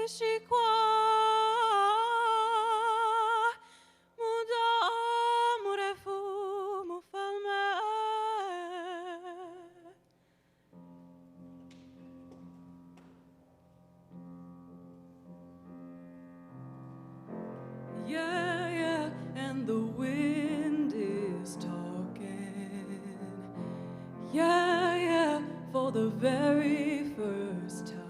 Eccoci qua, amore fumo falme. Yeah, yeah, and the wind is talking. Yeah, yeah, for the very first time.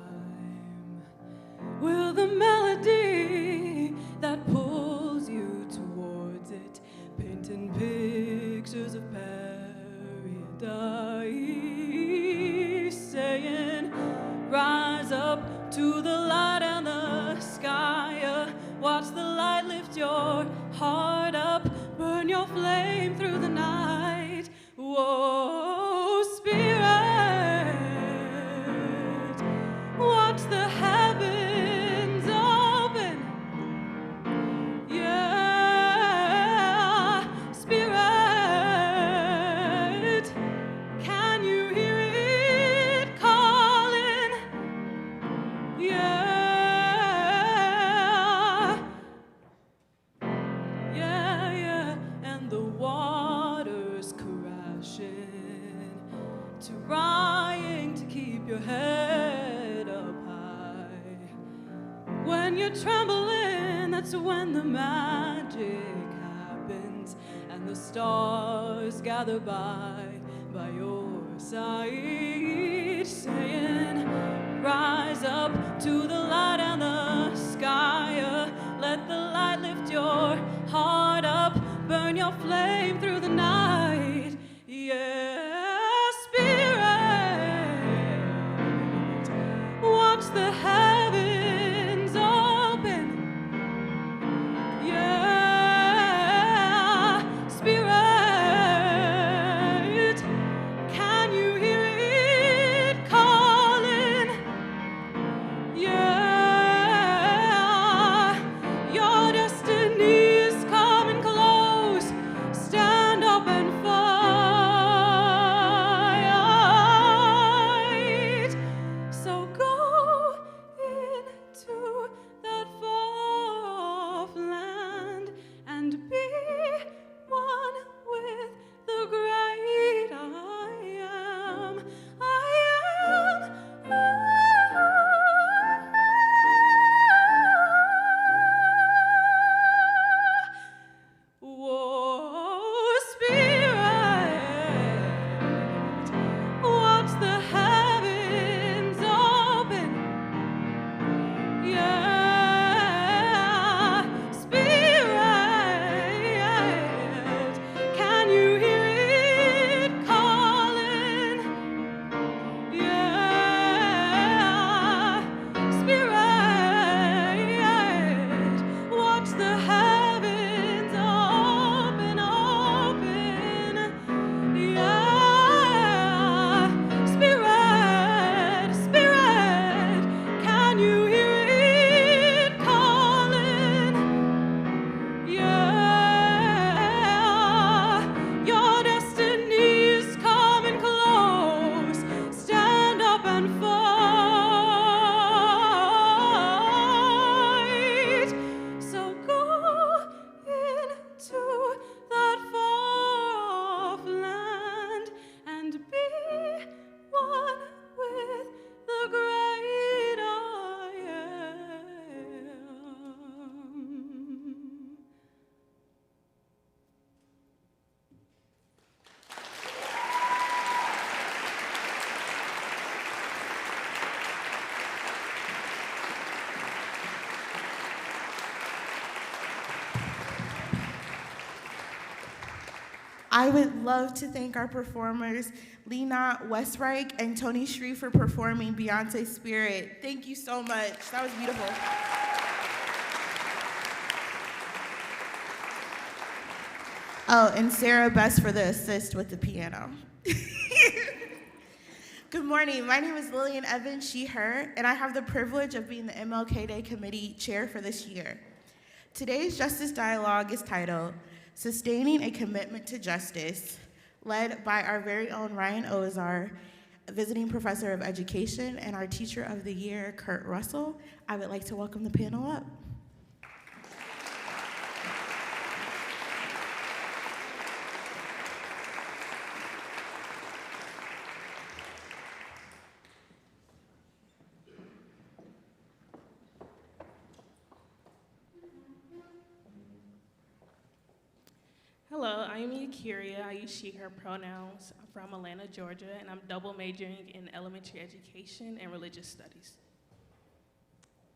Will the melody that pulls you towards it, painting pictures of paradise, saying, rise up to the light and the sky, watch the light lift your heart up, burn your flame through the night. Whoa, spirit, watch the heavens open. Yeah, spirit, can you hear it calling? Yeah, yeah, yeah, and the water's crashing, trying to keep your head up high. When you're trembling, that's when the magic happens, and the stars gather by your side, saying, rise up to the light and the sky, let the light lift your heart up, burn your flame through the night. Yeah, spirit, watch the heavens open. Yeah, spirit, can you hear it calling? Yeah, your destiny is coming close. Stand up and fight. So go into that far-off land and be one with the great I am. I am. Whoa, spirit, watch the heavens open. Yeah, spirit, can you hear it calling? Yeah, spirit, watch the heavens open, open. Yeah, spirit, spirit, can you hear it calling? Yeah, your destiny is coming close. Stand up and fight. So go into that far-off land and be one with the great I am. I would love to thank our performers, Lena Westreich and Tony Shree, for performing Beyonce Spirit. Thank you so much. That was beautiful. Oh, and Sarah Best for the assist with the piano. Good morning. My name is Lillian Evans, she, her, and I have the privilege of being the MLK Day Committee Chair for this year. Today's Justice Dialogue is titled Sustaining a Commitment to Justice, led by our very own Ryan Ozar visiting professor of education, and our teacher of the year, Kurt Russell. I would like to welcome the panel up. Hello, I'm Yakiria. I use she, her pronouns. I'm from Atlanta, Georgia, and I'm double majoring in elementary education and religious studies.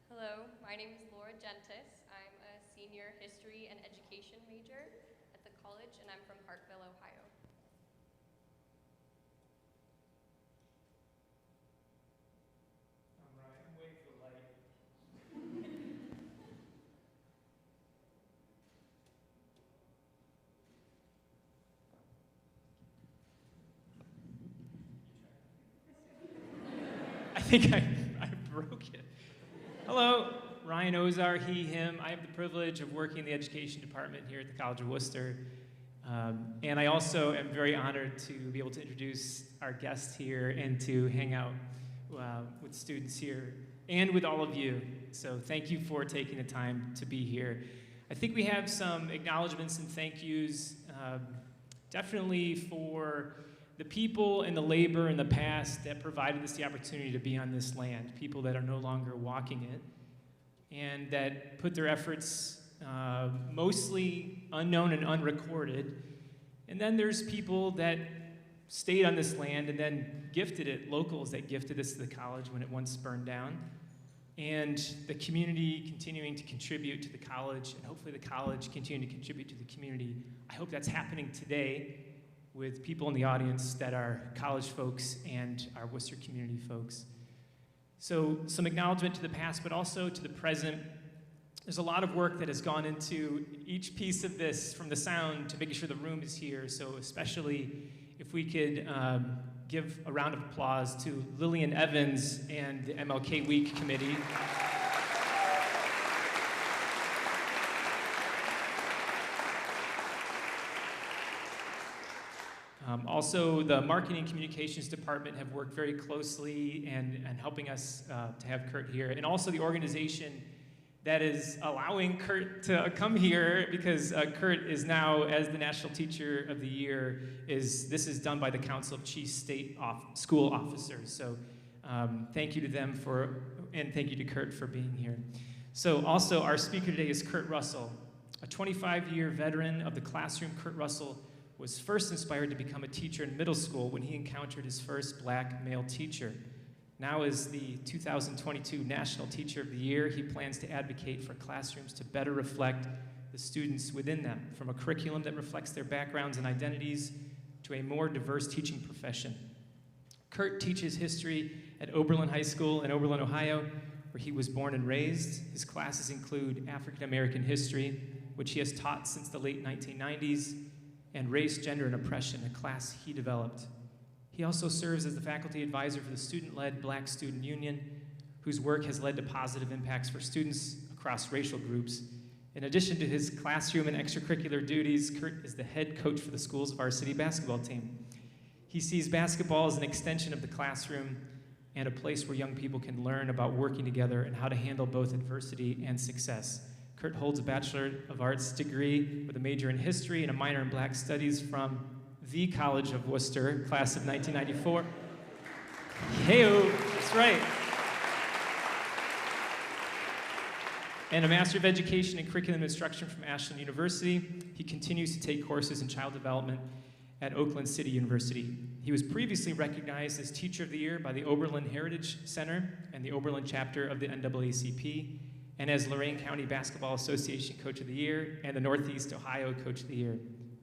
Hello, my name is Laura Gentis. I'm a senior history and education major at the college, and I'm from Parkville, Ohio. I'm Ryan. Wait for light. I think I broke it. Hello, Ryan Ozar, he, him. I have the privilege of working in the education department here at the College of Worcester. And I also am very honored to be able to introduce our guest here and to hang out with students here and with all of you. So thank you for taking the time to be here. I think we have some acknowledgments and thank yous, definitely for the people and the labor in the past that provided us the opportunity to be on this land, people that are no longer walking it, and that put their efforts mostly unknown and unrecorded. And then there's people that stayed on this land and then gifted it, locals that gifted us to the college when it once burned down. And the community continuing to contribute to the college, and hopefully the college continuing to contribute to the community. I hope that's happening today with people in the audience that are college folks and our Worcester community folks. So some acknowledgement to the past, but also to the present. There's a lot of work that has gone into each piece of this, from the sound to making sure the room is here. So especially if we could give a round of applause to Lillian Evans and the MLK Week Committee. Also, the Marketing Communications Department have worked very closely and helping us to have Kurt here. And also the organization that is allowing Kurt to come here, because Kurt is now, as the National Teacher of the Year, this is done by the Council of Chief State School Officers. So thank you to them and thank you to Kurt for being here. So also our speaker today is Kurt Russell, a 25-year veteran of the classroom. Kurt Russell was first inspired to become a teacher in middle school when he encountered his first black male teacher. Now as the 2022 National Teacher of the Year, he plans to advocate for classrooms to better reflect the students within them, from a curriculum that reflects their backgrounds and identities to a more diverse teaching profession. Kurt teaches history at Oberlin High School in Oberlin, Ohio, where he was born and raised. His classes include African American history, which he has taught since the late 1990s, and race, gender, and oppression, a class he developed. He also serves as the faculty advisor for the student-led Black Student Union, whose work has led to positive impacts for students across racial groups. In addition to his classroom and extracurricular duties, Kurt is the head coach for the school's varsity basketball team. He sees basketball as an extension of the classroom and a place where young people can learn about working together and how to handle both adversity and success. Kurt holds a Bachelor of Arts degree with a major in history and a minor in Black Studies from the College of Worcester, class of 1994. Hey-o, that's right. And a Master of Education in Curriculum Instruction from Ashland University. He continues to take courses in child development at Oakland City University. He was previously recognized as Teacher of the Year by the Oberlin Heritage Center and the Oberlin chapter of the NAACP, and as Lorain County Basketball Association Coach of the Year and the Northeast Ohio Coach of the Year.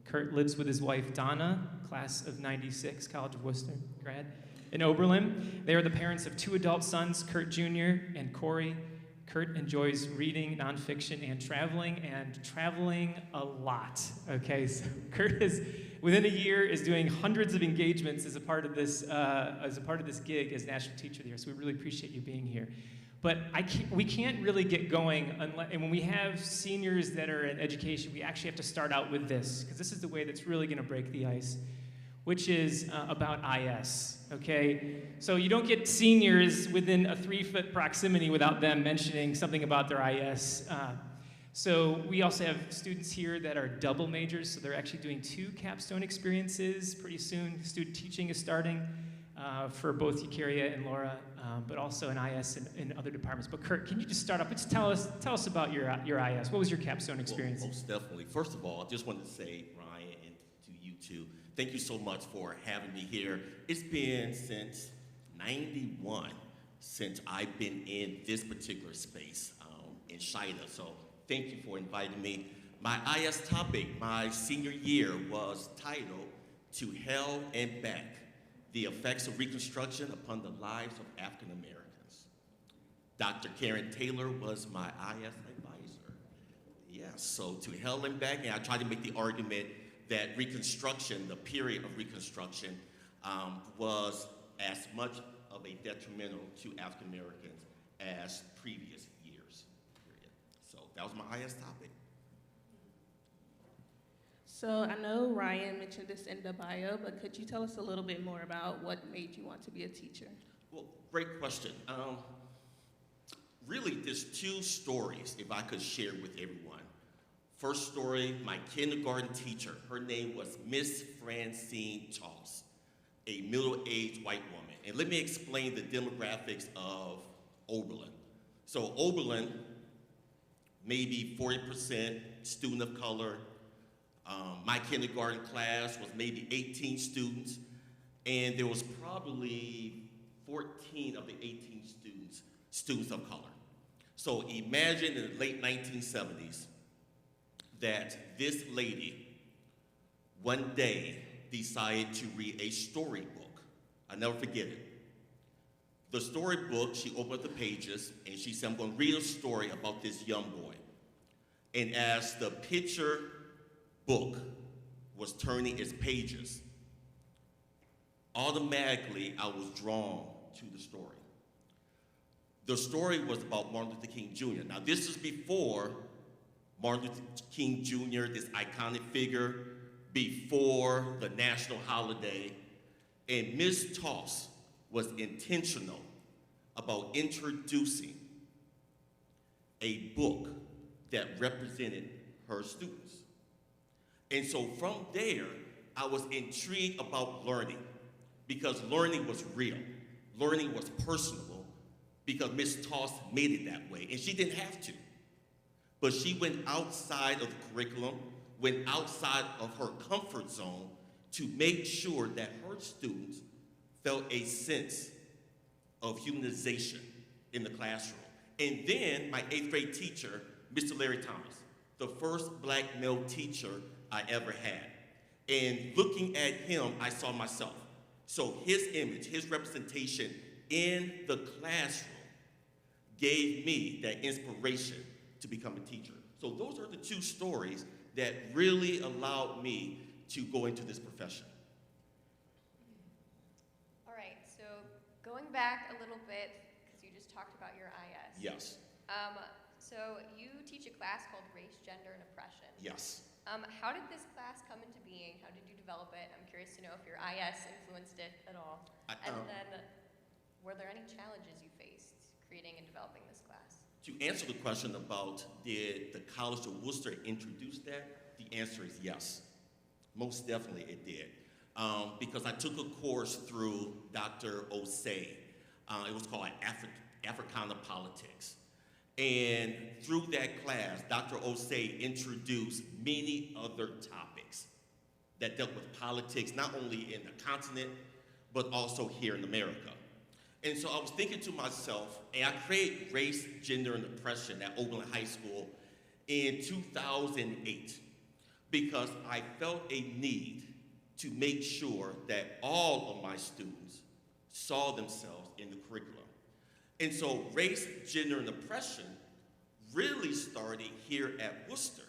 Kurt lives with his wife, Donna, class of 96, College of Worcester grad, in Oberlin. They are the parents of 2 adult sons, Kurt Jr. and Corey. Kurt enjoys reading, nonfiction, and traveling a lot, okay? So Kurt is, within a year, is doing hundreds of engagements as a part of this gig as National Teacher of the Year, so we really appreciate you being here. But we can't really get going unless, and when we have seniors that are in education, we actually have to start out with this, because this is the way that's really gonna break the ice. which is about IS, okay? So you don't get seniors within a 3-foot proximity without them mentioning something about their IS. So we also have students here that are double majors, so they're actually doing 2 capstone experiences pretty soon. Student teaching is starting for both Eukaria and Laura, but also in IS and other departments. But Kurt, can you just start off? Just tell us about your IS. What was your capstone experience? Well, most definitely. First of all, I just wanted to say, Ryan, and to you too, thank you so much for having me here. It's been since '91 since I've been in this particular space in Shida. So thank you for inviting me. My IS topic, my senior year, was titled To Hell and Back, the Effects of Reconstruction Upon the Lives of African Americans. Dr. Karen Taylor was my IS advisor. Yes, so to hell and back, and I tried to make the argument that Reconstruction, the period of Reconstruction, was as much of a detrimental to African Americans as previous years, period. So that was my IS topic. So I know Ryan mentioned this in the bio, but could you tell us a little bit more about what made you want to be a teacher? Well, great question. Really, there's 2 stories, if I could share with everyone. First story, my kindergarten teacher, her name was Miss Francine Toss, a middle-aged white woman. And let me explain the demographics of Oberlin. So Oberlin, maybe 40% student of color. My kindergarten class was maybe 18 students, and there was probably 14 of the 18 students of color. So imagine in the late 1970s that this lady one day decided to read a storybook. I'll never forget it. The storybook, she opened up the pages and she said, I'm going to read a story about this young boy. And as the picture book was turning its pages, automatically I was drawn to the story. The story was about Martin Luther King Jr. Now, this is before Martin Luther King Jr., this iconic figure, before the national holiday. And Ms. Toss was intentional about introducing a book that represented her students. And so from there, I was intrigued about learning, because learning was real. Learning was personable, because Ms. Toss made it that way. And she didn't have to. But she went outside of the curriculum, went outside of her comfort zone to make sure that her students felt a sense of humanization in the classroom. And then my 8th grade teacher, Mr. Larry Thomas, the first black male teacher I ever had. And looking at him, I saw myself. So his image, his representation in the classroom gave me that inspiration to become a teacher. So those are the 2 stories that really allowed me to go into this profession. All right, so going back a little bit, because you just talked about your IS. Yes, So you teach a class called Race, Gender, and Oppression. yes. How did this class come into being? How did you develop it? I'm curious to know if your IS influenced it at all. And then, were there any challenges you faced creating and developing this class? To answer the question about did the College of Worcester introduce that, the answer is yes. Most definitely it did. Because I took a course through Dr. Osei. It was called Africana Politics. And through that class, Dr. Osei introduced many other topics that dealt with politics, not only in the continent, but also here in America. And so I was thinking to myself, and I created Race, Gender, and Oppression at Oberlin High School in 2008, because I felt a need to make sure that all of my students saw themselves in the curriculum. And so Race, Gender, and Oppression really started here at Worcester.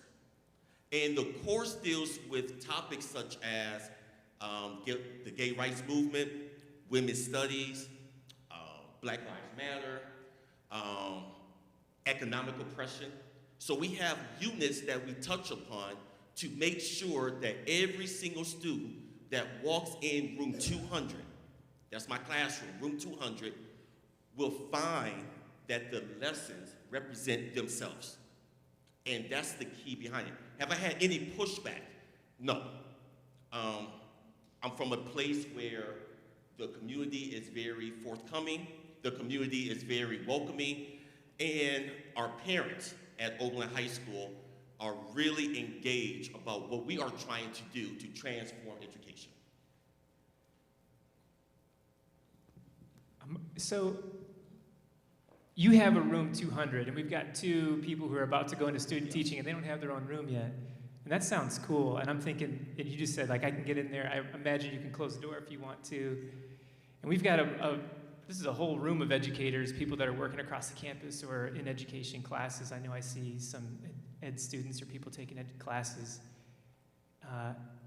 And the course deals with topics such as the gay rights movement, women's studies, Black Lives Matter, economic oppression. So we have units that we touch upon to make sure that every single student that walks in room 200, that's my classroom, room 200, will find that the lessons represent themselves. And that's the key behind it. Have I had any pushback? No. I'm from a place where the community is very forthcoming, the community is very welcoming, and our parents at Oakland High School are really engaged about what we are trying to do to transform education. So you have a room 200, and we've got two people who are about to go into student teaching, and they don't have their own room yet. And that sounds cool. And I'm thinking, and you just said, like, I can get in there. I imagine you can close the door if you want to. And we've got this is a whole room of educators, people that are working across the campus or in education classes. I know I see some ed students or people taking ed classes.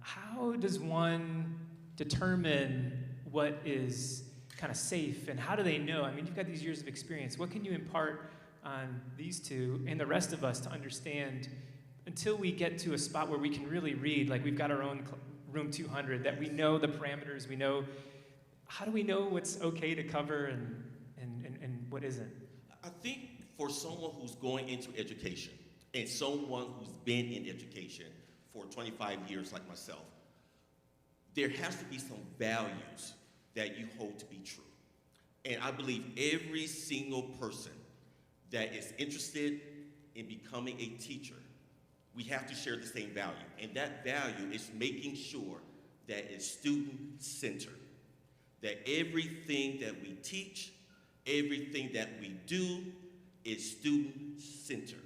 How does one determine what is kind of safe, and how do they know? I mean, you've got these years of experience. What can you impart on these two and the rest of us to understand until we get to a spot where we can really read, like we've got our own room 200, that we know the parameters, we know, how do we know what's okay to cover and what isn't? I think for someone who's going into education and someone who's been in education for 25 years like myself, there has to be some values that you hold to be true. And I believe every single person that is interested in becoming a teacher, we have to share the same value. And that value is making sure that it's student-centered, that everything that we teach, everything that we do is student-centered,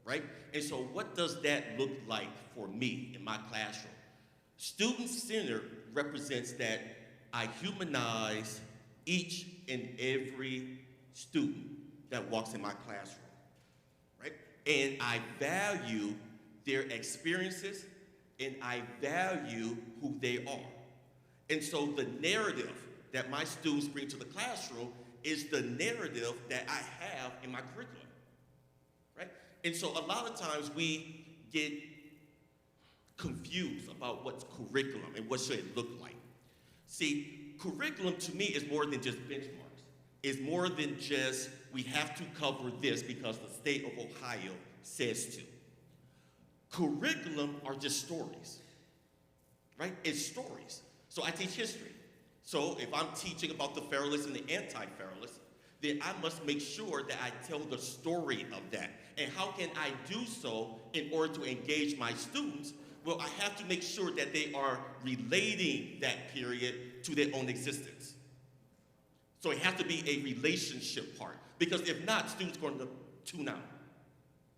right? And so what does that look like for me in my classroom? Student-centered represents that I humanize each and every student that walks in my classroom, right? And I value their experiences, and I value who they are. And so the narrative that my students bring to the classroom is the narrative that I have in my curriculum, right? And so a lot of times we get confused about what's curriculum and what should it look like. See, curriculum to me is more than just benchmarks. It's more than just we have to cover this because the state of Ohio says to. Curriculum are just stories, right? It's stories. So I teach history. So if I'm teaching about the Federalists and the Anti-Federalists, then I must make sure that I tell the story of that. And how can I do so in order to engage my students? Well, I have to make sure that they are relating that period to their own existence. So it has to be a relationship part. Because if not, students are going to tune out.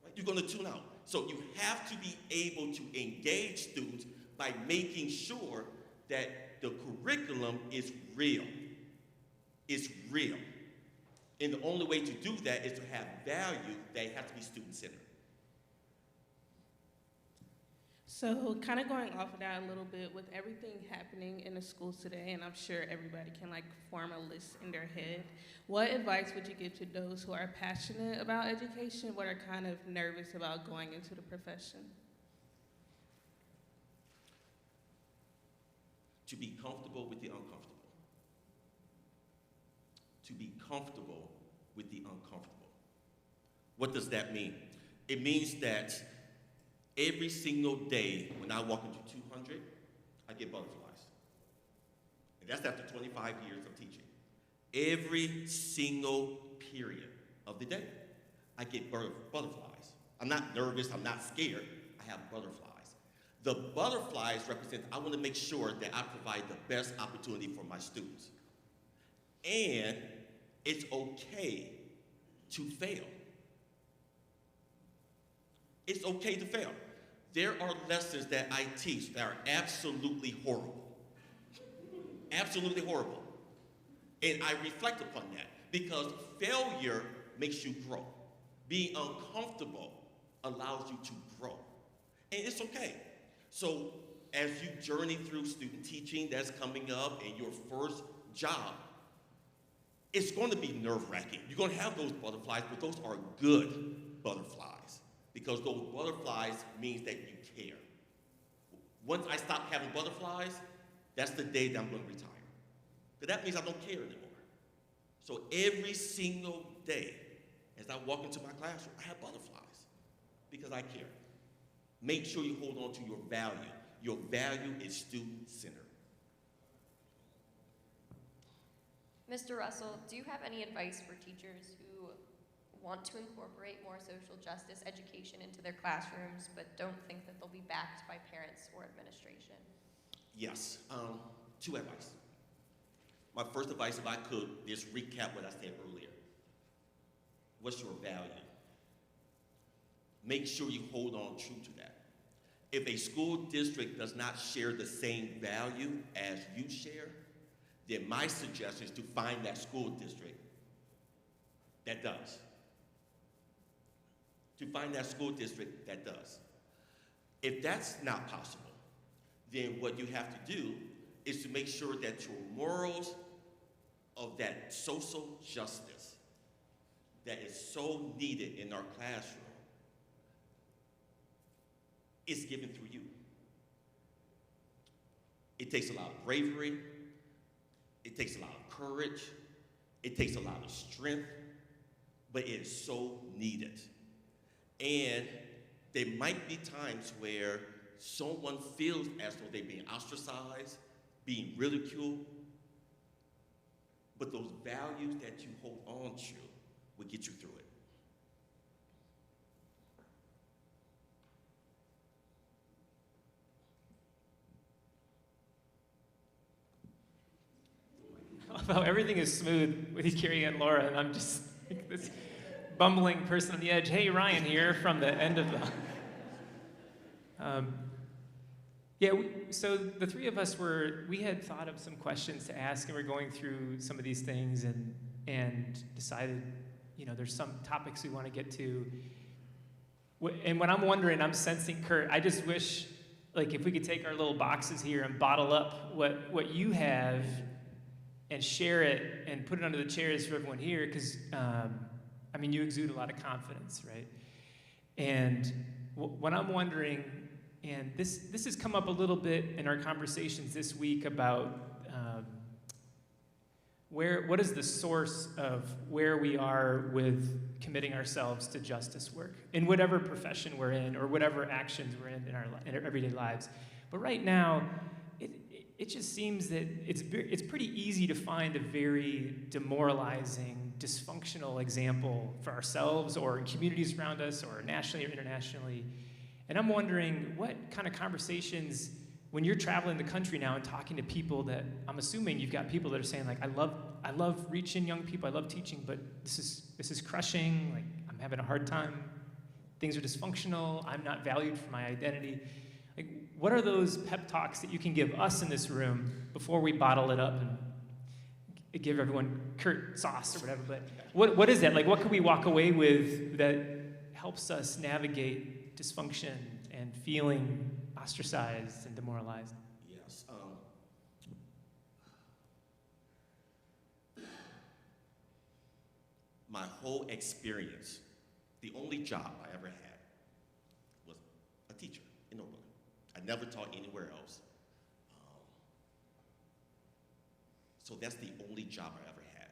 Right? You're going to tune out. So you have to be able to engage students by making sure that the curriculum is real. It's real. And the only way to do that is to have value that has to be student-centered. So kind of going off of that a little bit, with everything happening in the schools today, and I'm sure everybody can like form a list in their head, what advice would you give to those who are passionate about education but are kind of nervous about going into the profession? To be comfortable with the uncomfortable. To be comfortable with the uncomfortable. What does that mean? It means that every single day when I walk into 200, I get butterflies. And that's after 25 years of teaching. Every single period of the day, I get butterflies. I'm not nervous, I'm not scared, I have butterflies. The butterflies represent, I want to make sure that I provide the best opportunity for my students. And it's okay to fail. It's okay to fail. There are lessons that I teach that are absolutely horrible. Absolutely horrible. And I reflect upon that because failure makes you grow. Being uncomfortable allows you to grow. And it's okay. So as you journey through student teaching that's coming up and your first job, it's going to be nerve-wracking. You're going to have those butterflies, but those are good butterflies because those butterflies means that you care. Once I stopped having butterflies, that's the day that I'm going to retire. But that means I don't care anymore. So every single day, as I walk into my classroom, I have butterflies because I care. Make sure you hold on to your value. Your value is student-centered. Mr. Russell, do you have any advice for teachers who want to incorporate more social justice education into their classrooms but don't think that they'll be backed by parents or administration? Yes, two advice. My first advice, if I could, just recap what I said earlier. What's your value? Make sure you hold on true to that. If a school district does not share the same value as you share, then my suggestion is to find that school district that does. To find that school district that does. If that's not possible, then what you have to do is to make sure that your morals of that social justice that is so needed in our classroom is given through you. It takes a lot of bravery. It takes a lot of courage. It takes a lot of strength, but it is so needed. And there might be times where someone feels as though they're being ostracized, being ridiculed, but those values that you hold on to will get you through it. Although everything is smooth with Carrie and Laura, and I'm just like this bumbling person on the edge. Hey, Ryan here from the end of the... So the three of us we had thought of some questions to ask, and we're going through some of these things and decided, there's some topics we want to get to. And when I'm wondering, I'm sensing, Kurt, I just wish, if we could take our little boxes here and bottle up what you have and share it and put it under the chairs for everyone here, because, you exude a lot of confidence, right? And what I'm wondering, and this has come up a little bit in our conversations this week about what is the source of where we are with committing ourselves to justice work in whatever profession we're in or whatever actions we're in our everyday lives. But right now, it just seems that it's pretty easy to find a very demoralizing, dysfunctional example for ourselves or in communities around us or nationally or internationally. And I'm wondering what kind of conversations, when you're traveling the country now and talking to people that, I'm assuming you've got people that are saying I love reaching young people, I love teaching, but this is crushing, I'm having a hard time, things are dysfunctional, I'm not valued for my identity. What are those pep talks that you can give us in this room before we bottle it up and give everyone Kurt sauce or whatever? But what is that? What can we walk away with that helps us navigate dysfunction and feeling ostracized and demoralized? Yes. My whole experience, the only job I ever had was a teacher in Oakland. I never taught anywhere else. So that's the only job I ever had.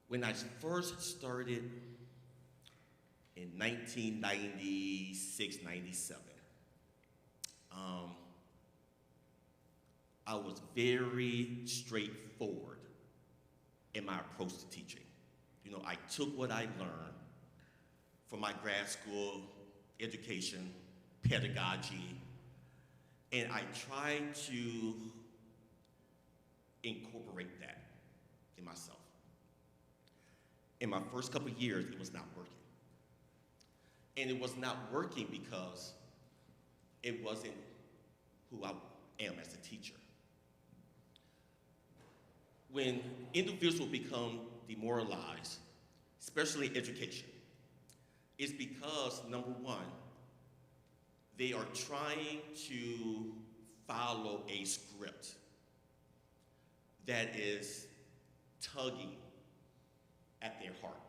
When I first started in 1996, 97, I was very straightforward in my approach to teaching. I took what I learned from my grad school education, pedagogy, and I tried to incorporate that in myself. In my first couple of years, it was not working. And it was not working because it wasn't who I am as a teacher. When individuals become demoralized, especially in education, it's because, number one, they are trying to follow a script that is tugging at their heart.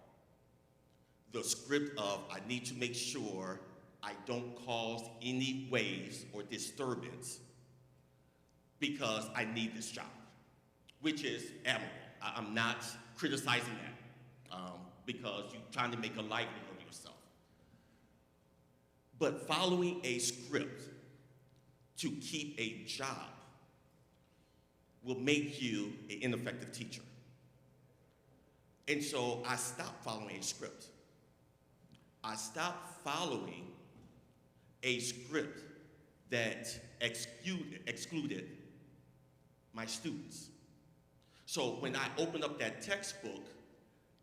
The script of, I need to make sure I don't cause any waves or disturbance because I need this job, which is admirable. I'm not criticizing that because you're trying to make a livelihood of yourself. But following a script to keep a job will make you an ineffective teacher. And so I stopped following a script. I stopped following a script that excluded my students. So when I open up that textbook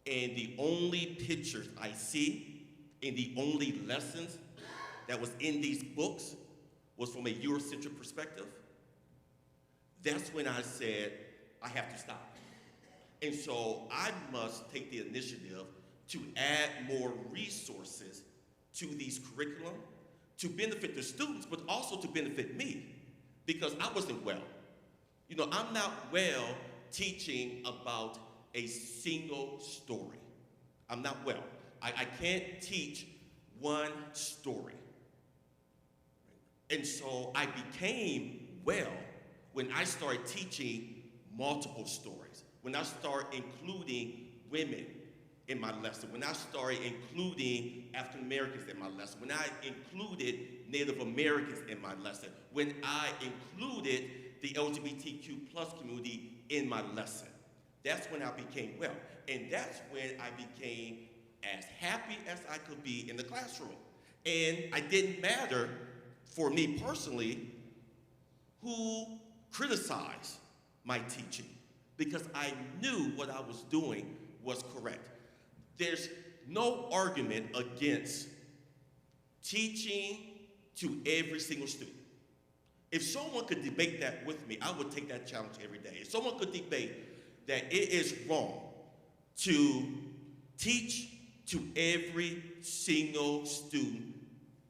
and the only pictures I see and the only lessons that was in these books was from a Eurocentric perspective, that's when I said, I have to stop. And so I must take the initiative to add more resources to these curriculum to benefit the students, but also to benefit me, because I wasn't well. You know, I'm not well teaching about a single story. I'm not well. I can't teach one story. And so I became well when I started teaching multiple stories, when I started including women in my lesson, when I started including African Americans in my lesson, when I included Native Americans in my lesson, when I included the LGBTQ plus community in my lesson. That's when I became well. And that's when I became as happy as I could be in the classroom. And it didn't matter for me personally who criticized my teaching, because I knew what I was doing was correct. There's no argument against teaching to every single student. If someone could debate that with me, I would take that challenge every day. If someone could debate that it is wrong to teach to every single student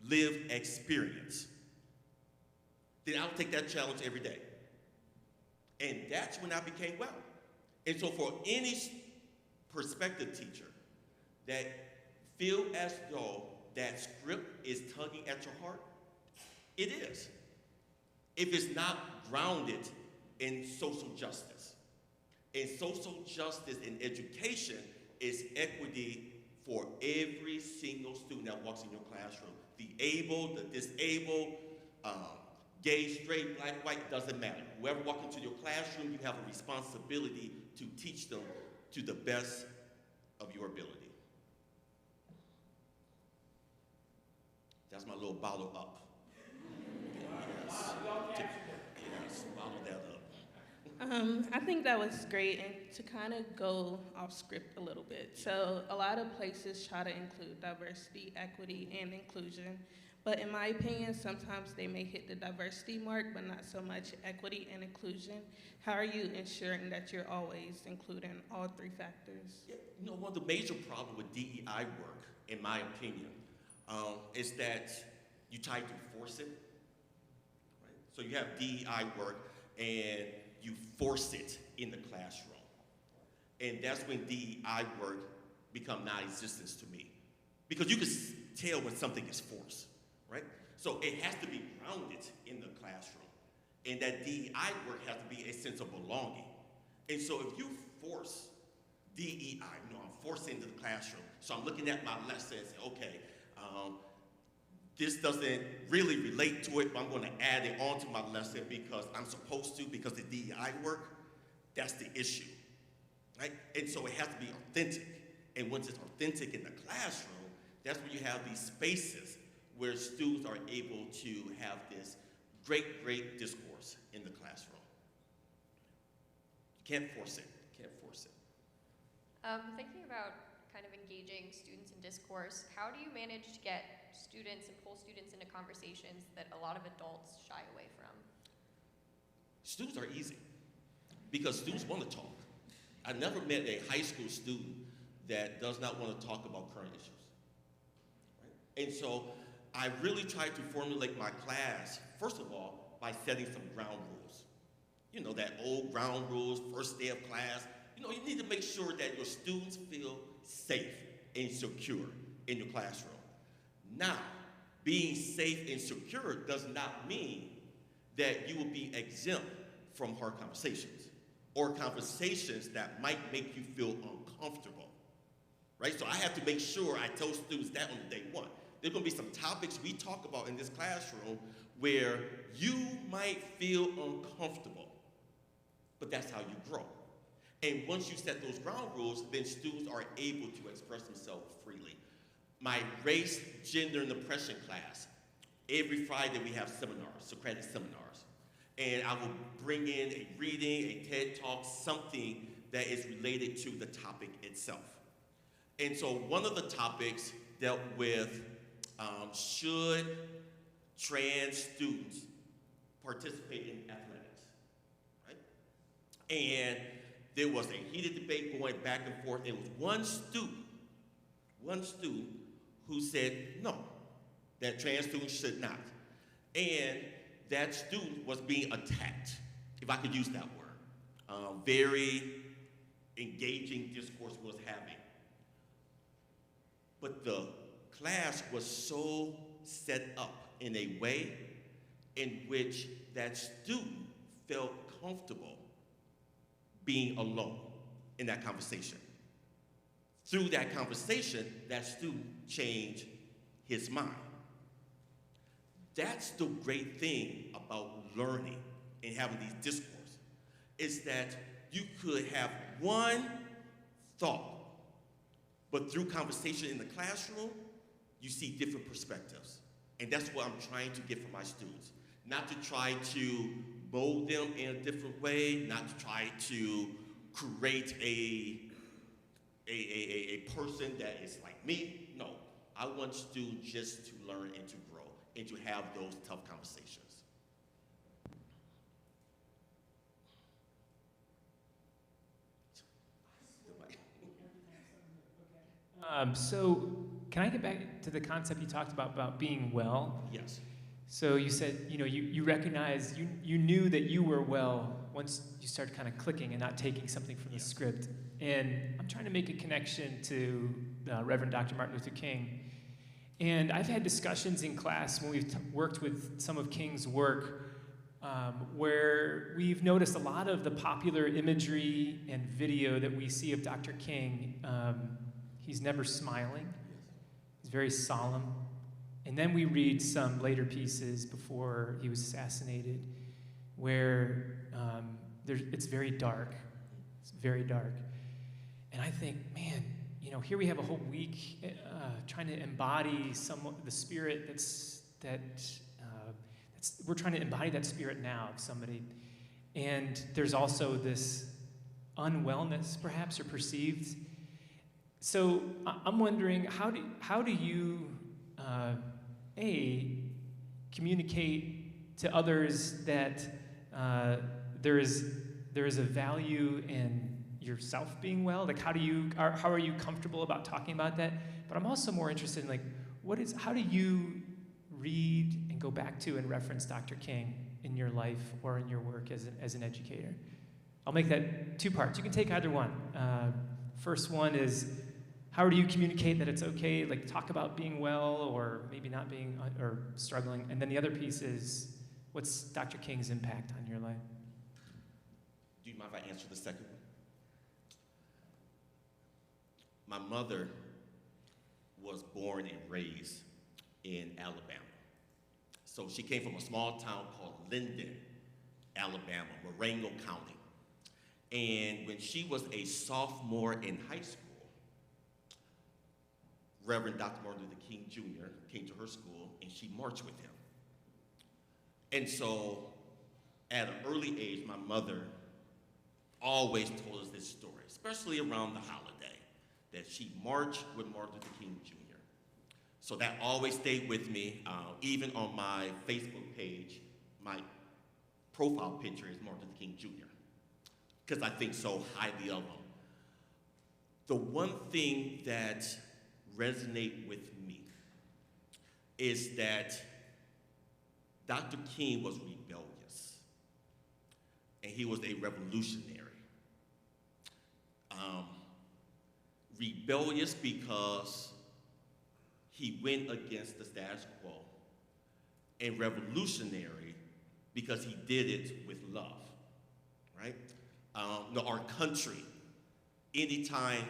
lived experience, then I'll take that challenge every day. And that's when I became well. And so for any prospective teacher that feel as though that script is tugging at your heart, it is. If it's not grounded in social justice. And social justice in education is equity for every single student that walks in your classroom. The able, the disabled, gay, straight, black, white, doesn't matter. Whoever walks into your classroom, you have a responsibility to teach them to the best of your ability. That's my little bottle up. Yes, bottle that up. I think that was great, and to kind of go off script a little bit. So a lot of places try to include diversity, equity, and inclusion. But in my opinion, sometimes they may hit the diversity mark, but not so much equity and inclusion. How are you ensuring that you're always including all three factors? Yeah, you know, one of the major problems with DEI work, in my opinion, is that you try to force it. Right? So you have DEI work and you force it in the classroom. And that's when DEI work become non-existent to me. Because you can tell when something is forced. Right? So it has to be grounded in the classroom. And that DEI work has to be a sense of belonging. And so if you force DEI, I'm forced into the classroom. So I'm looking at my lesson and saying, okay, this doesn't really relate to it, but I'm going to add it onto my lesson because I'm supposed to, because the DEI work, that's the issue. Right? And so it has to be authentic. And once it's authentic in the classroom, that's when you have these spaces where students are able to have this great, great discourse in the classroom. You can't force it. Can't force it. Thinking about kind of engaging students in discourse, how do you manage to get students and pull students into conversations that a lot of adults shy away from? Students are easy because students want to talk. I never met a high school student that does not want to talk about current issues. Right? And so I really try to formulate my class, first of all, by setting some ground rules. You know, that old ground rules, first day of class. You know, you need to make sure that your students feel safe and secure in your classroom. Now, Being safe and secure does not mean that you will be exempt from hard conversations or conversations that might make you feel uncomfortable, right? So I have to make sure I tell students that on day one. There's gonna be some topics we talk about in this classroom where you might feel uncomfortable, but that's how you grow. And once you set those ground rules, then students are able to express themselves freely. My race, gender, and oppression class, every Friday we have seminars, Socratic seminars. And I will bring in a reading, a TED Talk, something that is related to the topic itself. And so one of the topics dealt with should trans students participate in athletics, right? And there was a heated debate going back and forth. It was one student who said no, that trans students should not. And that student was being attacked, if I could use that word. Very engaging discourse was having. But the class was so set up in a way in which that student felt comfortable being alone in that conversation. Through that conversation, that student changed his mind. That's the great thing about learning and having these discourses, is that you could have one thought, but through conversation in the classroom, you see different perspectives. And that's what I'm trying to get from my students. Not to try to mold them in a different way, not to try to create a person that is like me. No, I want students just to learn and to grow and to have those tough conversations. So can I get back to the concept you talked about being well? Yes. So you said, you recognized, you knew that you were well once you started kind of clicking and not taking something from the script. And I'm trying to make a connection to Reverend Dr. Martin Luther King. And I've had discussions in class when we've worked with some of King's work where we've noticed a lot of the popular imagery and video that we see of Dr. King. He's never smiling. He's very solemn. And then we read some later pieces before he was assassinated where it's very dark. It's very dark. And I think, man, here we have a whole week trying to embody the spirit we're trying to embody that spirit now of somebody. And there's also this unwellness, perhaps, or perceived. So I'm wondering, how do you communicate to others that there is a value in yourself being well? Like, how are you comfortable about talking about that? But I'm also more interested in how do you read and go back to and reference Dr. King in your life or in your work as an educator? I'll make that two parts. You can take either one. First one is, how do you communicate that it's okay, like talk about being well or maybe not being or struggling? And then the other piece is, what's Dr. King's impact on your life? Do you mind if I answer the second one? My mother was born and raised in Alabama. So she came from a small town called Linden, Alabama, Marengo County. And when she was a sophomore in high school, Reverend Dr. Martin Luther King Jr. came to her school and she marched with him. And so at an early age, my mother always told us this story, especially around the holiday, that she marched with Martin Luther King Jr. So that always stayed with me. Even on my Facebook page, my profile picture is Martin Luther King Jr. because I think so highly of him. The one thing that resonates with me is that Dr. King was rebellious, and he was a revolutionary. Rebellious because he went against the status quo and revolutionary because he did it with love, right? No, our country, anytime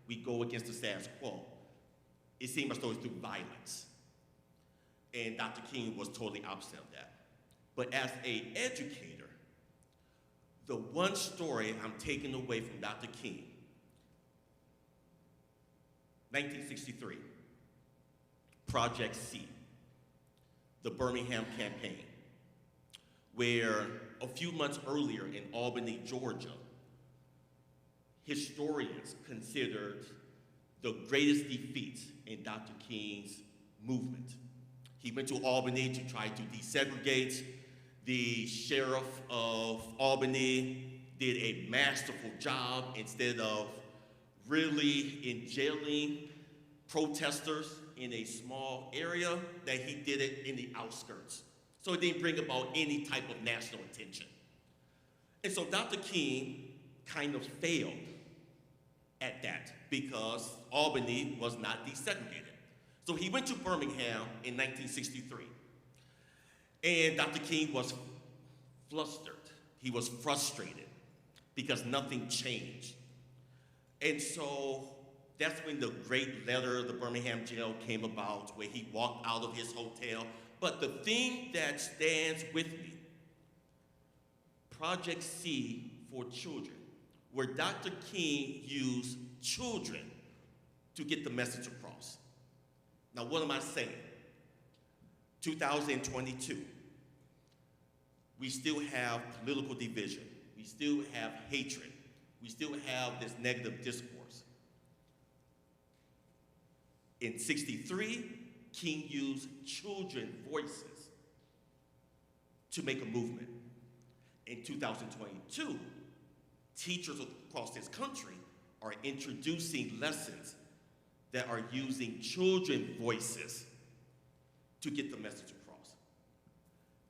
we go against the status quo, it seems as though it's through violence. And Dr. King was totally opposite of that. But as an educator, the one story I'm taking away from Dr. King, 1963, Project C, the Birmingham campaign, where a few months earlier in Albany, Georgia, historians considered the greatest defeat in Dr. King's movement. He went to Albany to try to desegregate. The sheriff of Albany did a masterful job. Instead of really enjailing protesters in a small area, that he did it in the outskirts. So it didn't bring about any type of national attention. And so Dr. King kind of failed at that because Albany was not desegregated. So he went to Birmingham in 1963. And Dr. King was flustered. He was frustrated because nothing changed. And so that's when the great letter of the Birmingham jail came about, where he walked out of his hotel. But the thing that stands with me, Project C for Children, where Dr. King used children to get the message across. Now, what am I saying? 2022, we still have political division. We still have hatred. We still have this negative discourse. In 63, King used children's voices to make a movement. In 2022, teachers across this country are introducing lessons that are using children's voices to get the message across.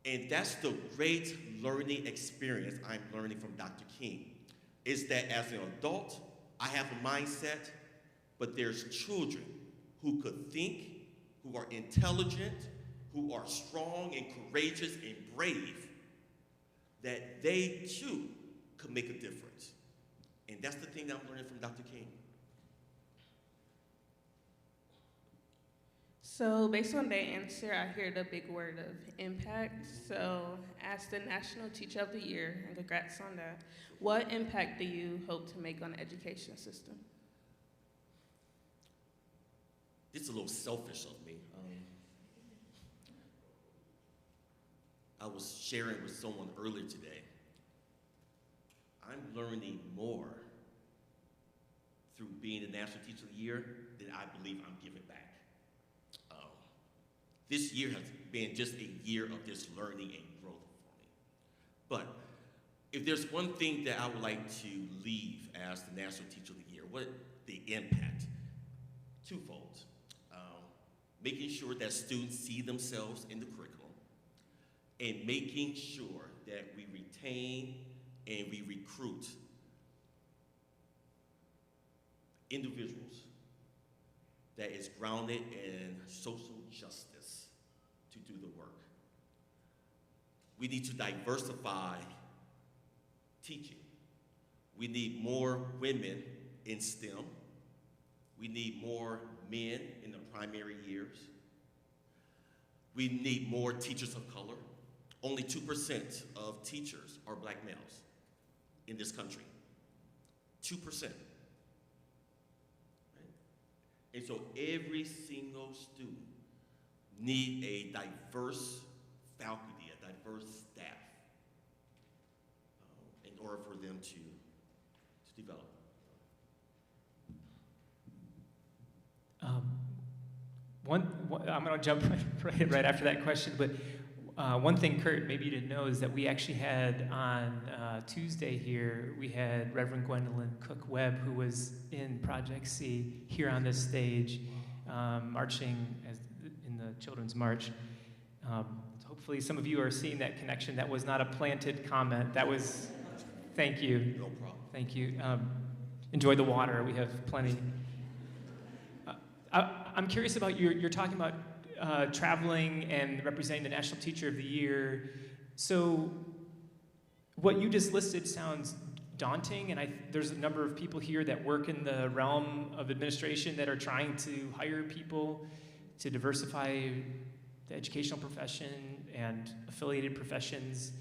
And that's the great learning experience I'm learning from Dr. King, is that as an adult, I have a mindset, but there's children who could think, who are intelligent, who are strong and courageous and brave, that they too could make a difference. And that's the thing that I'm learning from Dr. King. So based on that answer, I hear the big word of impact. So as the National Teacher of the Year, and congrats on that, what impact do you hope to make on the education system? It's a little selfish of me. I was sharing with someone earlier today. I'm learning more through being the National Teacher of the Year than I believe I'm giving back. This year has been just a year of this learning and growth for me. But if there's one thing that I would like to leave as the National Teacher of the Year, what the impact? Twofold. Making sure that students see themselves in the curriculum, and making sure that we retain and we recruit individuals that is grounded in social justice to do the work. We need to diversify teaching. We need more women in STEM. We need more men in the primary years. We need more teachers of color. Only 2% of teachers are black males in this country. 2%. Right? And so every single student needs a diverse faculty, a diverse staff in order for them to develop. I'm going to jump right after that question, but one thing, Kurt, maybe you didn't know is that we actually had on Tuesday here, we had Reverend Gwendolyn Cook-Webb, who was in Project C here on this stage, marching in the Children's March. Hopefully some of you are seeing that connection. That was not a planted comment. That was, thank you. No problem. Thank you. Enjoy the water. We have plenty. I'm curious about you're talking about traveling and representing the National Teacher of the Year. So what you just listed sounds daunting, and there's a number of people here that work in the realm of administration that are trying to hire people to diversify the educational profession and affiliated professions.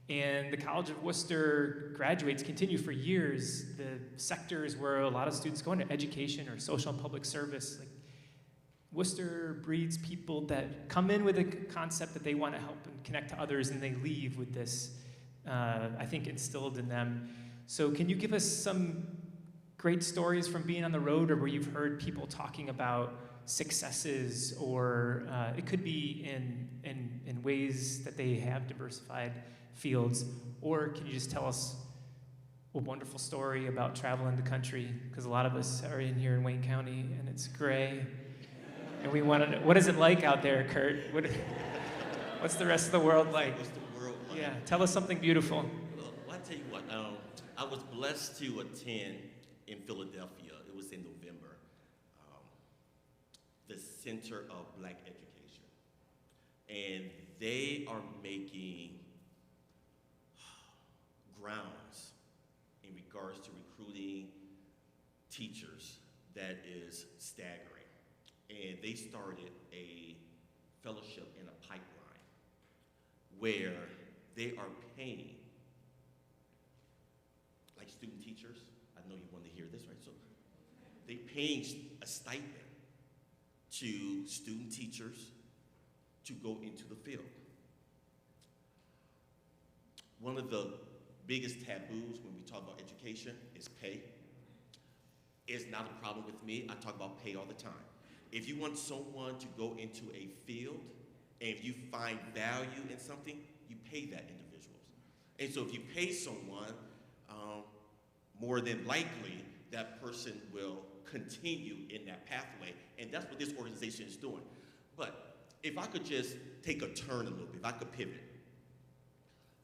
And the College of Worcester graduates continue for years. The sectors where a lot of students go into education or social and public service, like Worcester breeds people that come in with a concept that they want to help and connect to others, and they leave with this, I think, instilled in them. So can you give us some great stories from being on the road, or where you've heard people talking about successes, or it could be in ways that they have diversified fields, or can you just tell us a wonderful story about traveling the country? Because a lot of us are in here in Wayne County, and it's gray, and we want to know, what is it like out there, Kurt? What's the rest of the world like? What's the world like? Yeah, tell us something beautiful. Well, I tell you what, I was blessed to attend in Philadelphia. It was in November. The Center of Black Education. And they are making grounds in regards to recruiting teachers that is staggering. And they started a fellowship in a pipeline where they are paying, like student teachers, I know you want to hear this, right? So they paying a stipend to student teachers to go into the field. One of the biggest taboos when we talk about education is pay. It's not a problem with me. I talk about pay all the time. If you want someone to go into a field, and if you find value in something, you pay that individual. And so if you pay someone, more than likely, that person will continue in that pathway, and that's what this organization is doing. But if I could just take a turn a little bit, if I could pivot,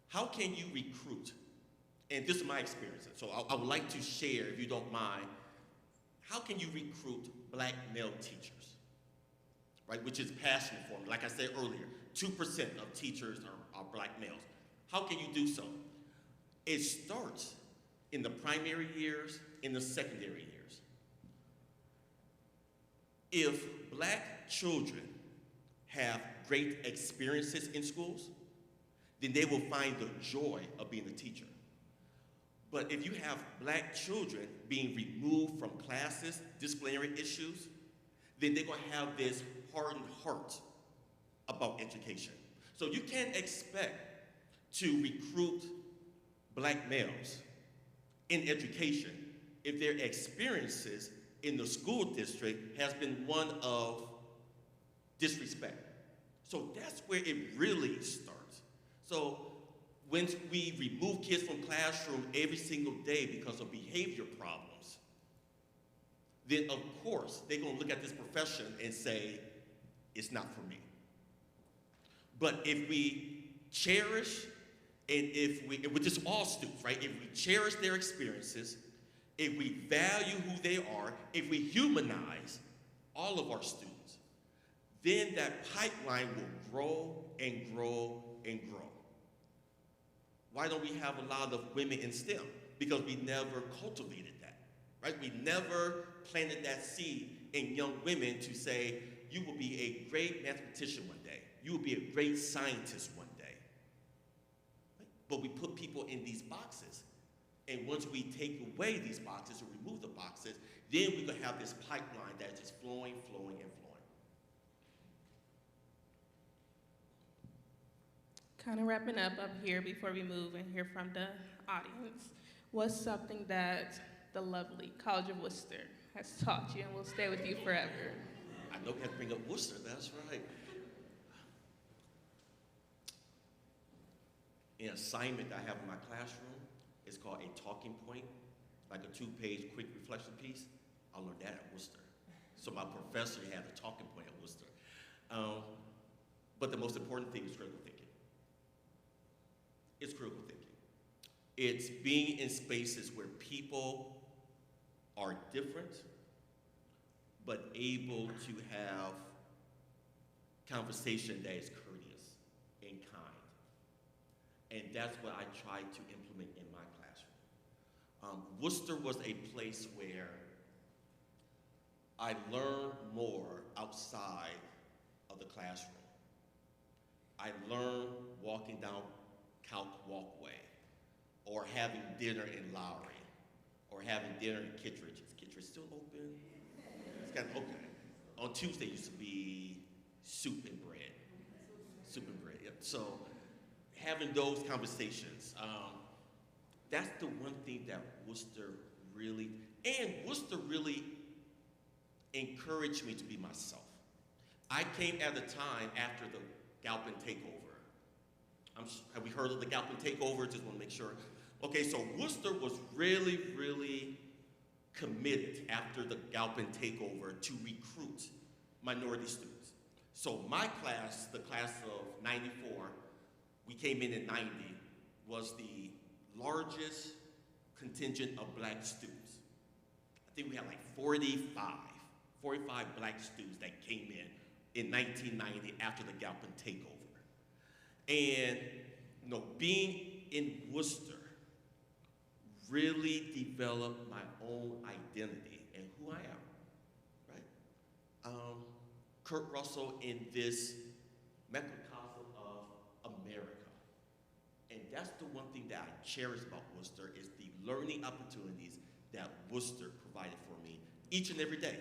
how can you recruit? And this is my experience, so I would like to share, if you don't mind, how can you recruit black male teachers, right, which is passionate for me. Like I said earlier, 2% of teachers are black males. How can you do so? It starts in the primary years, in the secondary years. If black children have great experiences in schools, then they will find the joy of being a teacher. But if you have black children being removed from classes, disciplinary issues, then they're going to have this hardened heart about education. So you can't expect to recruit black males in education if their experiences in the school district has been one of disrespect. So that's where it really starts. So when we remove kids from classroom every single day because of behavior problems, then of course they're going to look at this profession and say, it's not for me. But if we cherish, and which is all students, right? If we cherish their experiences, if we value who they are, if we humanize all of our students, then that pipeline will grow and grow and grow. Why don't we have a lot of women in STEM? Because we never cultivated that, right? We never planted that seed in young women to say, you will be a great mathematician one day. You will be a great scientist one day. Right? But we put people in these boxes. And once we take away these boxes or remove the boxes, then we're going to have this pipeline that's just flowing, flowing, and flowing. Kind of wrapping up here before we move and hear from the audience. What's something that the lovely College of Worcester has taught you and will stay with you forever? I know we have to bring up Worcester, that's right. An assignment that I have in my classroom is called a talking point, like a 2-page quick reflection piece. I learned that at Worcester. So my professor had a talking point at Worcester. But the most important thing is critical thinking. It's critical thinking. It's being in spaces where people are different, but able to have conversation that is courteous and kind. And that's what I try to implement in my classroom. Worcester was a place where I learned more outside of the classroom. I learned walking down Calc Walkway, or having dinner in Lowry, or having dinner in Kittredge. Is Kittredge still open? It's got okay. On Tuesday used to be soup and bread. Soup and bread. Yep. So having those conversations, that's the one thing that Worcester really encouraged me to be myself. I came at a time after the Galpin takeover. Have we heard of the Galpin takeover? Just want to make sure. Okay, so Worcester was really, really committed after the Galpin takeover to recruit minority students. So my class, the class of 94, we came in 90, was the largest contingent of black students. I think we had like 45 black students that came in 1990 after the Galpin takeover. And being in Worcester really developed my own identity and who I am, right? Kurt Russell in this microcosm of America. And that's the one thing that I cherish about Worcester is the learning opportunities that Worcester provided for me each and every day.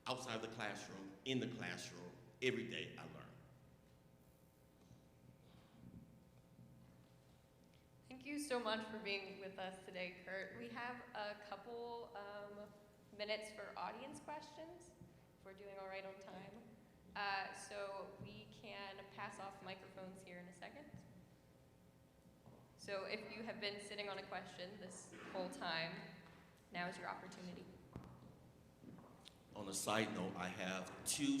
Outside of the classroom, in the classroom, every day I learn. Thank you so much for being with us today, Kurt. We have a couple minutes for audience questions, if we're doing all right on time. So we can pass off microphones here in a second. So if you have been sitting on a question this whole time, now is your opportunity. On a side note, I have two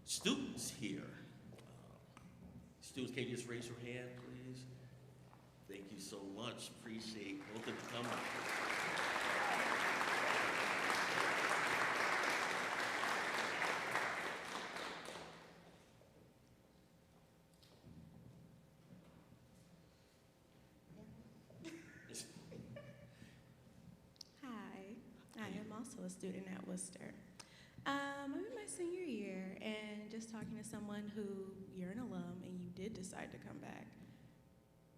students here. Students, can you just raise your hand, please? Thank you so much. Appreciate both of you coming. Hi, I am also a student at Worcester. I'm in my senior year, and just talking to someone who, you're an alum and you did decide to come back.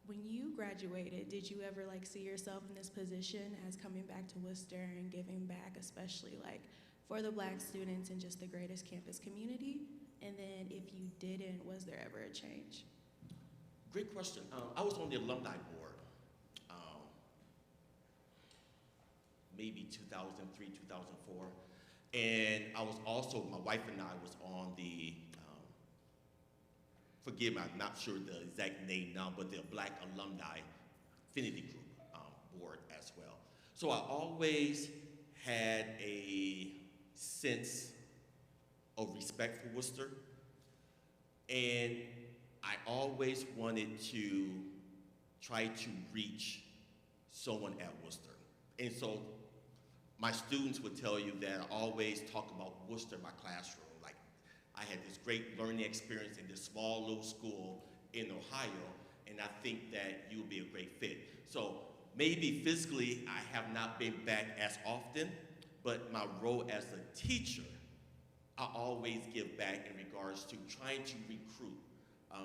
When you graduated, did you ever see yourself in this position as coming back to Worcester and giving back, especially for the black students and just the greatest campus community? And then if you didn't, was there ever a change? Great question. I was on the alumni board, maybe 2003, 2004. And I was also, my wife and I was on the, forgive me, I'm not sure the exact name now, but the Black Alumni Affinity Group board as well. So I always had a sense of respect for Worcester, and I always wanted to try to reach someone at Worcester. And so my students would tell you that I always talk about Worcester in my classroom. Like, I had this great learning experience in this small little school in Ohio, and I think that you would be a great fit. So maybe physically I have not been back as often, but my role as a teacher, I always give back in regards to trying to recruit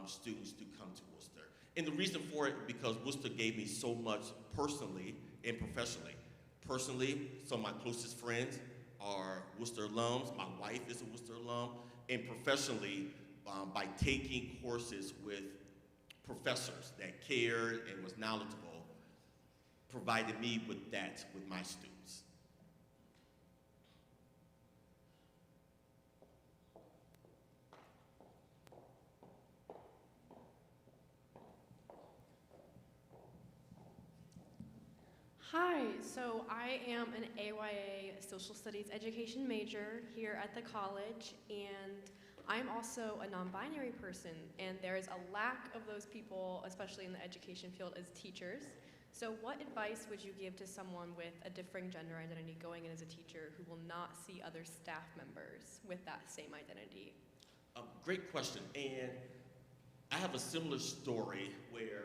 students to come to Worcester. And the reason for it, because Worcester gave me so much personally and professionally. Personally, some of my closest friends are Worcester alums. My wife is a Worcester alum. And professionally, by taking courses with professors that cared and was knowledgeable, provided me with that with my students. Hi, so I am an AYA Social Studies education major here at the college, and I'm also a non-binary person, and there is a lack of those people, especially in the education field, as teachers. So what advice would you give to someone with a differing gender identity going in as a teacher who will not see other staff members with that same identity? Great question. And I have a similar story where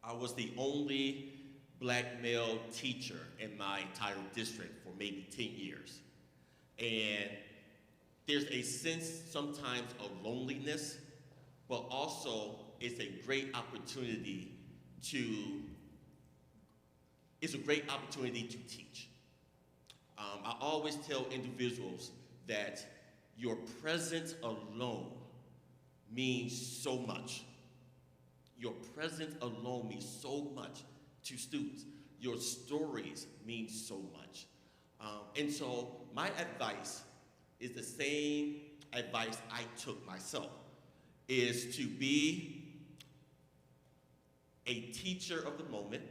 I was the only black male teacher in my entire district for maybe 10 years. And there's a sense sometimes of loneliness, but also it's a great opportunity to teach. I always tell individuals that your presence alone means so much. Your presence alone means so much to students. Your stories mean so much. And so my advice is the same advice I took myself, is to be a teacher of the moment,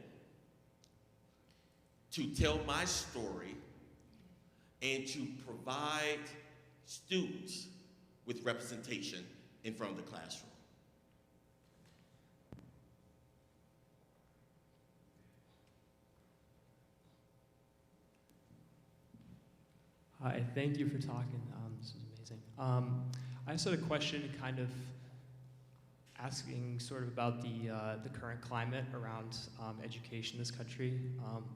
to tell my story, and to provide students with representation in front of the classroom. Hi, thank you for talking. This is amazing. I just had a question kind of asking sort of about the current climate around education in this country.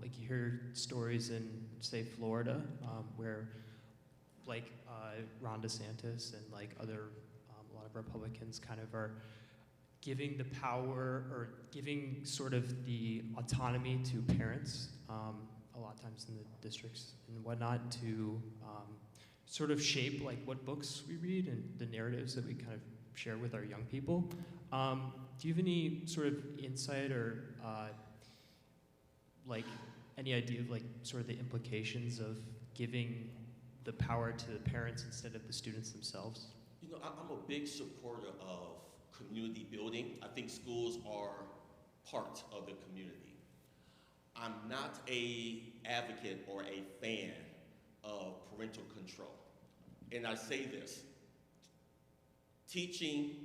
Like you hear stories in, say, Florida, where like Ron DeSantis and like other, a lot of Republicans kind of are giving the power or giving sort of the autonomy to parents, a lot of times in the districts and whatnot, to sort of shape like what books we read and the narratives that we kind of share with our young people. Do you have any sort of insight or like any idea of like sort of the implications of giving the power to the parents instead of the students themselves? You know, I'm a big supporter of community building. I think schools are part of the community. I'm not an advocate or a fan of parental control. And I say this, teaching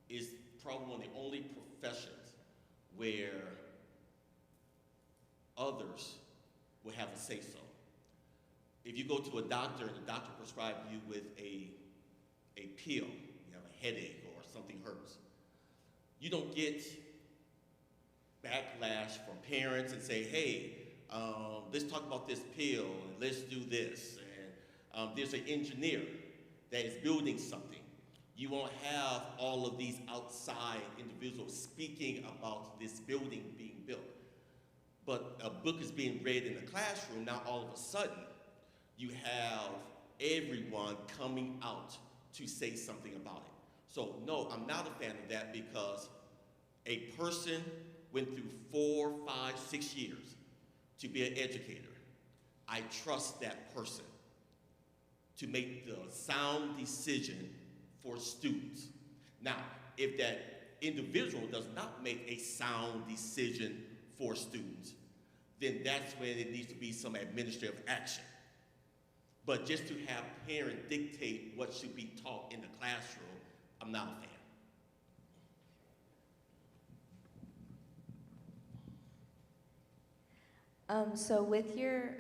is probably one of the only professions where others will have a say-so. If you go to a doctor and the doctor prescribes you with a pill, you have a headache or something hurts, you don't get backlash from parents and say, hey, let's talk about this pill and let's do this. And there's an engineer that is building something. You won't have all of these outside individuals speaking about this building being built. But a book is being read in the classroom, now all of a sudden, you have everyone coming out to say something about it. So no, I'm not a fan of that because a person went through 4, 5, 6 years to be an educator. I trust that person to make the sound decision for students. Now, if that individual does not make a sound decision for students, then that's when it needs to be some administrative action. But just to have parents dictate what should be taught in the classroom, I'm not a fan. So with your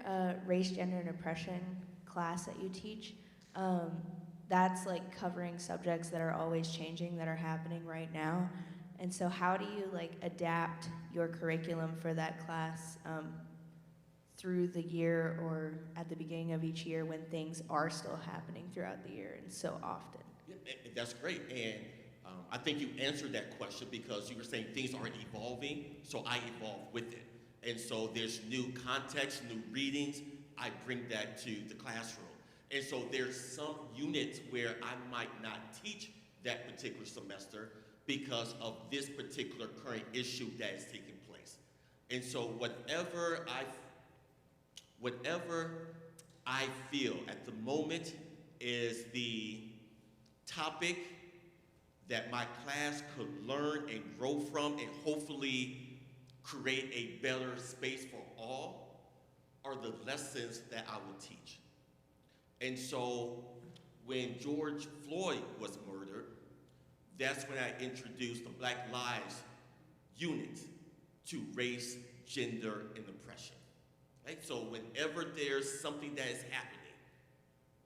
race, gender, and oppression class that you teach, that's like covering subjects that are always changing, that are happening right now. And so how do you like adapt your curriculum for that class through the year or at the beginning of each year when things are still happening throughout the year and so often? Yeah, that's great. And I think you answered that question because you were saying things are evolving, so I evolve with it. And so there's new context, new readings. I bring that to the classroom. And so there's some units where I might not teach that particular semester because of this particular current issue that is taking place. And so whatever I feel at the moment is the topic that my class could learn and grow from and hopefully create a better space for all are the lessons that I will teach. And so when George Floyd was murdered, that's when I introduced the Black Lives Unit to race, gender, and oppression. Right? So whenever there's something that is happening,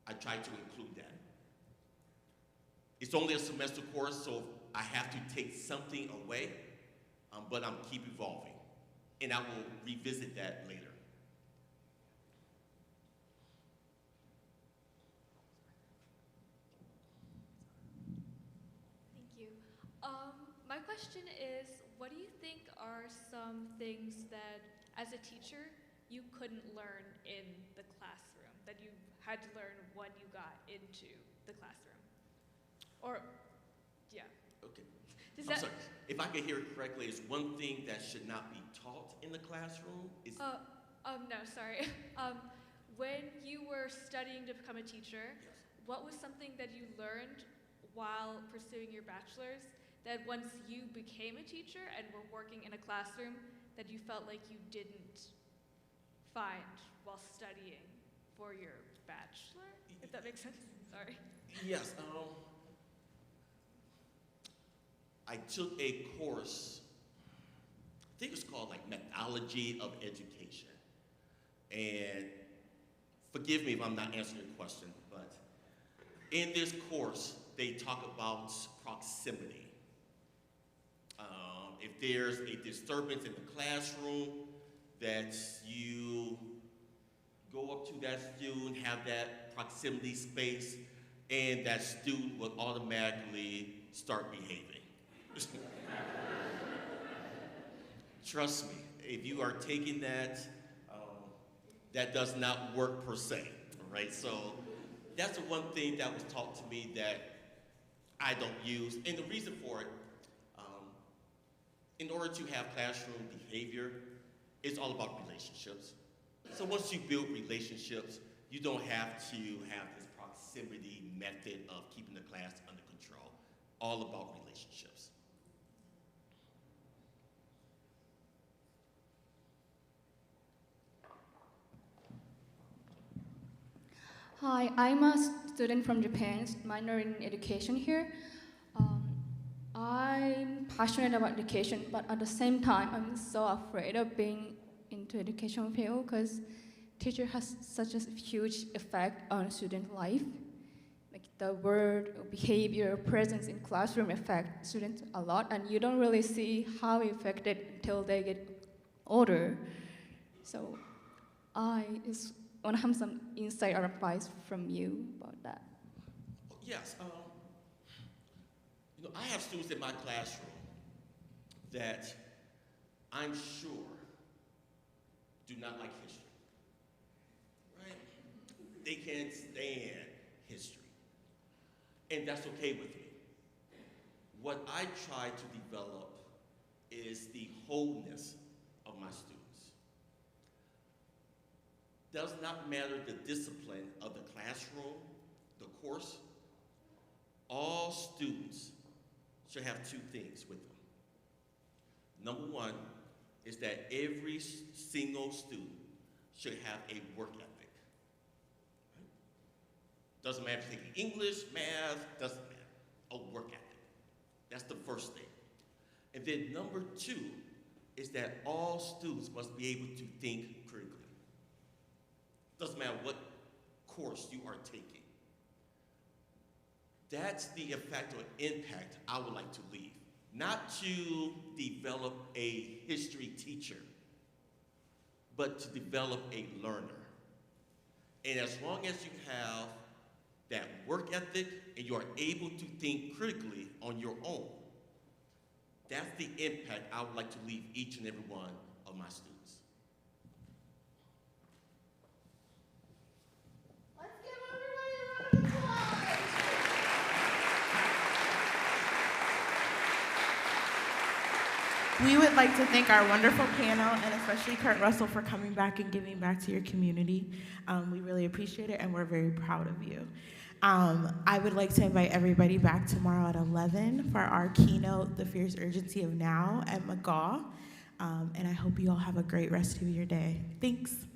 I try to include that. It's only a semester course, so I have to take something away, but I'm keep evolving. And I will revisit that later. Thank you. My question is, what do you think are some things that, as a teacher, you couldn't learn in the classroom, that you had to learn when you got into the classroom? Or, yeah. Okay. Does I'm that, sorry. If I could hear it correctly, is one thing that should not be taught in the classroom? Is no, sorry. When you were studying to become a teacher, Yes. what was something that you learned while pursuing your bachelor's that once you became a teacher and were working in a classroom that you felt like you didn't find while studying for your bachelor? If that makes sense. Sorry. Yes. I took a course, I think it's called like Methodology of Education. And forgive me if I'm not answering your question, but in this course, they talk about proximity. If there's a disturbance in the classroom, that you go up to that student, have that proximity space, and that student will automatically start behaving. Trust me, if you are taking that, that does not work per se, right? So that's the one thing that was taught to me that I don't use. And the reason for it, in order to have classroom behavior, it's all about relationships. So once you build relationships, you don't have to have this proximity method of keeping the class under control. All about relationships. Hi, I'm a student from Japan, minor in education here. I'm passionate about education, but at the same time, I'm so afraid of being into education field because teacher has such a huge effect on student life. Like the word, behavior, presence in classroom affect students a lot, and you don't really see how it affected until they get older. So I just want to have some insight or advice from you about that. Yes. I have students in my classroom that I'm sure do not like history, right? They can't stand history, and that's okay with me. What I try to develop is the wholeness of my students. Does not matter the discipline of the classroom, the course. All students should have two things with them. Number one is that every single student should have a work ethic. Right? Doesn't matter if you're taking English, math, doesn't matter. A work ethic. That's the first thing. And then number two is that all students must be able to think critically. Doesn't matter what course you are taking. That's the effect or impact I would like to leave. Not to develop a history teacher, but to develop a learner. And as long as you have that work ethic and you are able to think critically on your own, that's the impact I would like to leave each and every one of my students. Let's give everybody a round of applause. We would like to thank our wonderful panel and especially Kurt Russell for coming back and giving back to your community. We really appreciate it and we're very proud of you. I would like to invite everybody back tomorrow at 11 for our keynote, The Fierce Urgency of Now at McGaw. And I hope you all have a great rest of your day. Thanks.